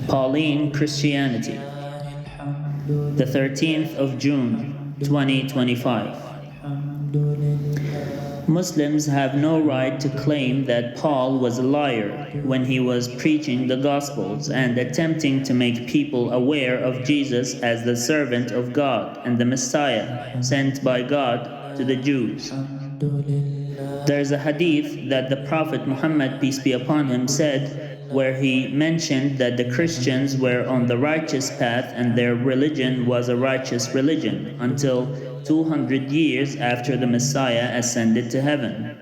Pauline Christianity, the 13th of June, 2025. Muslims have no right to claim that Paul was a liar when he was preaching the Gospels and attempting to make people aware of Jesus as the servant of God and the Messiah sent by God to the Jews. There is a hadith that the Prophet Muhammad, peace be upon him, said, where he mentioned that the Christians were on the righteous path and their religion was a righteous religion until 200 years after the Messiah ascended to heaven.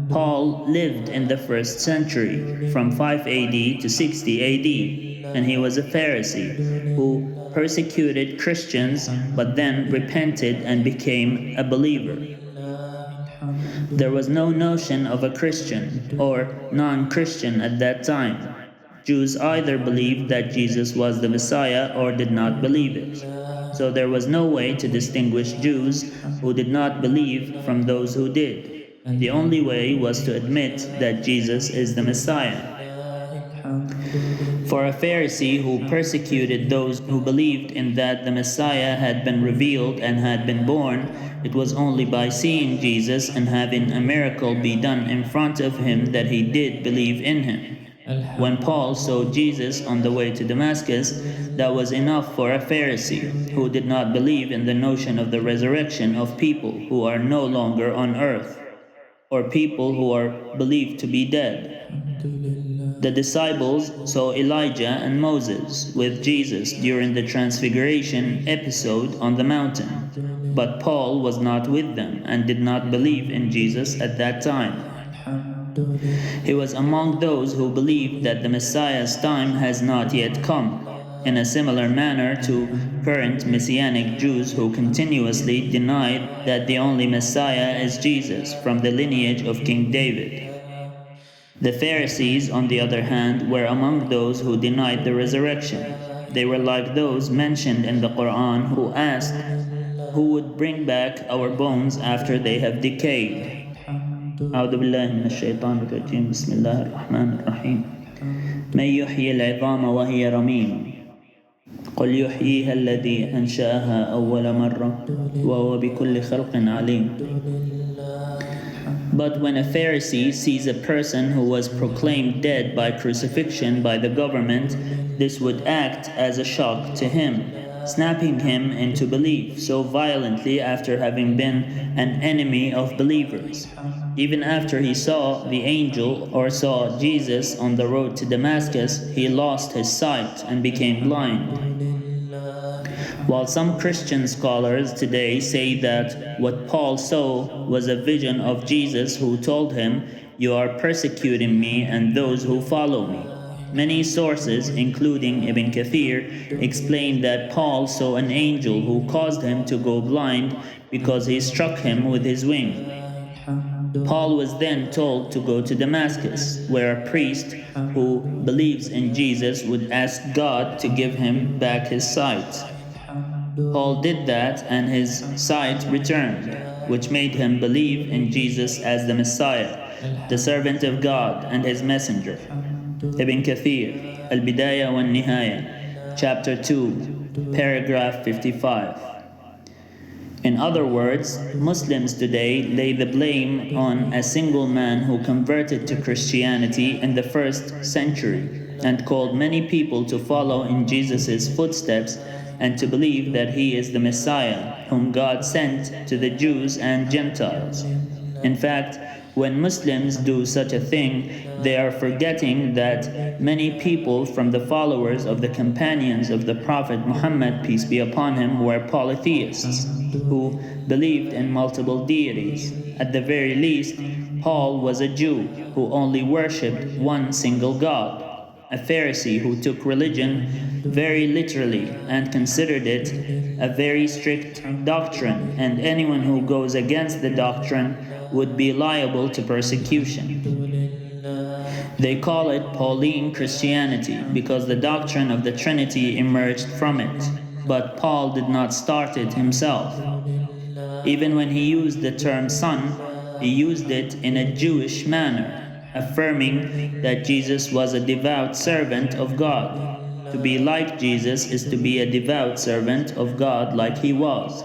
Paul lived in the 1st century, from 5 AD to 60 AD, and he was a Pharisee who persecuted Christians but then repented and became a believer. There was no notion of a Christian or non-Christian at that time. Jews either believed that Jesus was the Messiah or did not believe it. So there was no way to distinguish Jews who did not believe from those who did. The only way was to admit that Jesus is the Messiah. For a Pharisee who persecuted those who believed in that the Messiah had been revealed and had been born, it was only by seeing Jesus and having a miracle be done in front of him that he did believe in him. When Paul saw Jesus on the way to Damascus, that was enough for a Pharisee who did not believe in the notion of the resurrection of people who are no longer on earth, or people who are believed to be dead. The disciples saw Elijah and Moses with Jesus during the Transfiguration episode on the mountain, but Paul was not with them and did not believe in Jesus at that time. He was among those who believed that the Messiah's time has not yet come, in a similar manner to current Messianic Jews who continuously denied that the only Messiah is Jesus from the lineage of King David. The Pharisees, on the other hand, were among those who denied the resurrection. They were like those mentioned in the Quran who asked, "Who would bring back our bones after they have decayed?" أعوذ بالله من الشيطان الرجيم بسم الله الرحمن الرحيم من يحيي العظام وهي رميم قل يحييها الذي أنشأها أول مرة وهو بكل خلق عليم. But when a Pharisee sees a person who was proclaimed dead by crucifixion by the government, this would act as a shock to him, snapping him into belief so violently after having been an enemy of believers. Even after he saw the angel or saw Jesus on the road to Damascus, he lost his sight and became blind. While some Christian scholars today say that what Paul saw was a vision of Jesus who told him, "You are persecuting me and those who follow me." Many sources, including Ibn Kathir, explain that Paul saw an angel who caused him to go blind because he struck him with his wing. Paul was then told to go to Damascus, where a priest who believes in Jesus would ask God to give him back his sight. Paul did that and his sight returned, which made him believe in Jesus as the Messiah, the servant of God and his messenger. Ibn Kathir, Al-Bidayah wa Nihaya, chapter 2, paragraph 55. In other words, Muslims today lay the blame on a single man who converted to Christianity in the 1st century and called many people to follow in Jesus' footsteps and to believe that he is the Messiah, whom God sent to the Jews and Gentiles. In fact, when Muslims do such a thing, they are forgetting that many people from the followers of the companions of the Prophet Muhammad, peace be upon him, were polytheists who believed in multiple deities. At the very least, Paul was a Jew who only worshipped one single God, a Pharisee who took religion very literally and considered it a very strict doctrine, and anyone who goes against the doctrine would be liable to persecution. They call it Pauline Christianity because the doctrine of the Trinity emerged from it, but Paul did not start it himself. Even when he used the term son, he used it in a Jewish manner, affirming that Jesus was a devout servant of God. To be like Jesus is to be a devout servant of God like he was.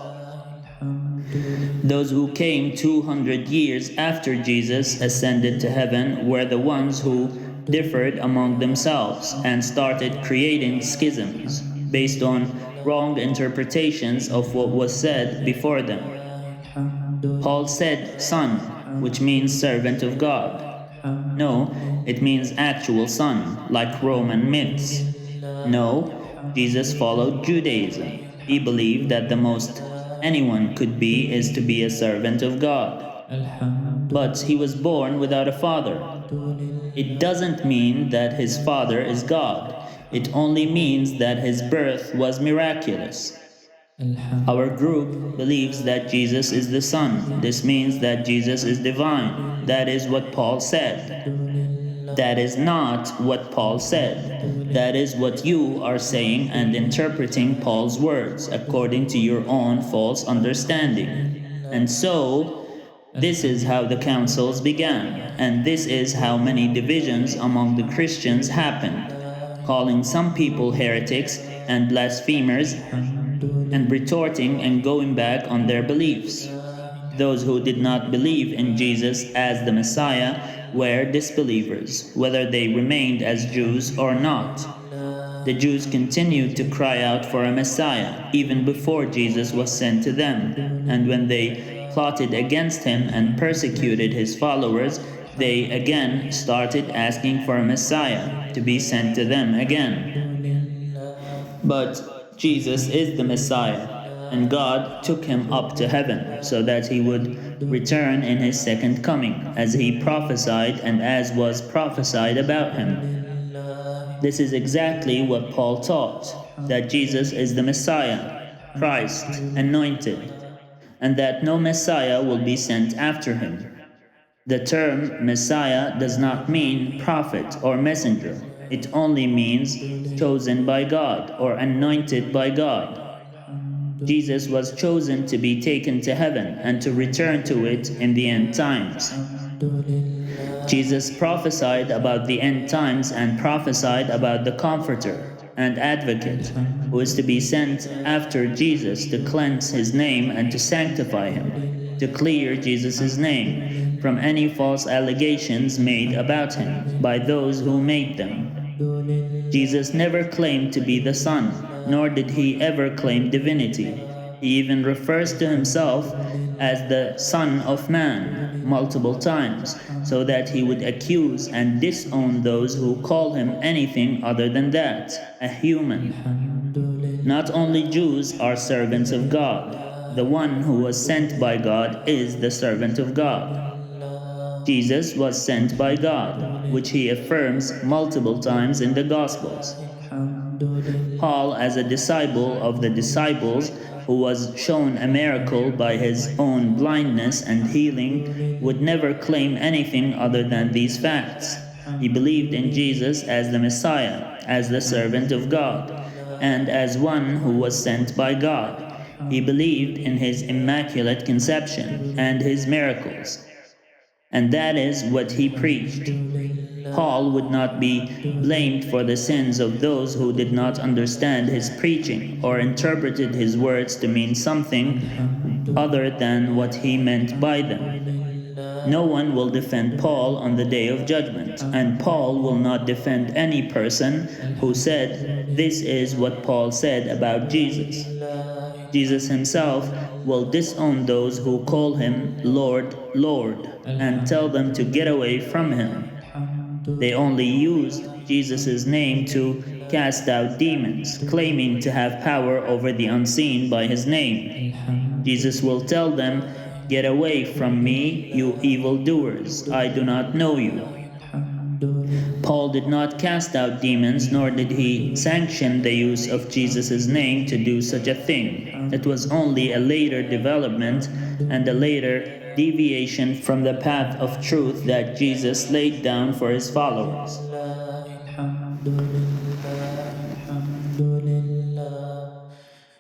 Those who came 200 years after Jesus ascended to heaven were the ones who differed among themselves and started creating schisms based on wrong interpretations of what was said before them. Paul said son, which means servant of God. No, it means actual son, like Roman myths. No, Jesus followed Judaism. He believed that the most anyone could be is to be a servant of God. But he was born without a father. It doesn't mean that his father is God. It only means that his birth was miraculous. Our group believes that Jesus is the Son. This means that Jesus is divine. That is what Paul said. That is not what Paul said. That is what you are saying and interpreting Paul's words according to your own false understanding. And so, this is how the councils began, and this is how many divisions among the Christians happened, calling some people heretics and blasphemers and retorting and going back on their beliefs. Those who did not believe in Jesus as the Messiah were disbelievers, whether they remained as Jews or not. The Jews continued to cry out for a Messiah even before Jesus was sent to them, and when they plotted against him and persecuted his followers, they again started asking for a Messiah to be sent to them again. But Jesus is the Messiah, and God took him up to heaven so that he would return in his second coming, as he prophesied and as was prophesied about him. This is exactly what Paul taught, that Jesus is the Messiah, Christ, anointed, and that no Messiah will be sent after him. The term Messiah does not mean prophet or messenger. It only means chosen by God or anointed by God. Jesus was chosen to be taken to heaven and to return to it in the end times. Jesus prophesied about the end times and prophesied about the Comforter and Advocate, who is to be sent after Jesus to cleanse his name and to sanctify him, to clear Jesus' name from any false allegations made about him by those who made them. Jesus never claimed to be the Son, nor did he ever claim divinity. He even refers to himself as the Son of Man multiple times, so that he would accuse and disown those who call him anything other than that, a human. Not only Jews are servants of God. The one who was sent by God is the servant of God. Jesus was sent by God, which he affirms multiple times in the Gospels. Paul, as a disciple of the disciples, who was shown a miracle by his own blindness and healing, would never claim anything other than these facts. He believed in Jesus as the Messiah, as the servant of God, and as one who was sent by God. He believed in his immaculate conception and his miracles. And that is what he preached. Paul would not be blamed for the sins of those who did not understand his preaching or interpreted his words to mean something other than what he meant by them. No one will defend Paul on the day of judgment, and Paul will not defend any person who said, "This is what Paul said about Jesus." Jesus himself will disown those who call him Lord, Lord, and tell them to get away from him. They only used Jesus' name to cast out demons, claiming to have power over the unseen by his name. Jesus will tell them, "Get away from me, you evildoers, I do not know you." Paul did not cast out demons, nor did he sanction the use of Jesus' name to do such a thing. It was only a later development and a later deviation from the path of truth that Jesus laid down for his followers.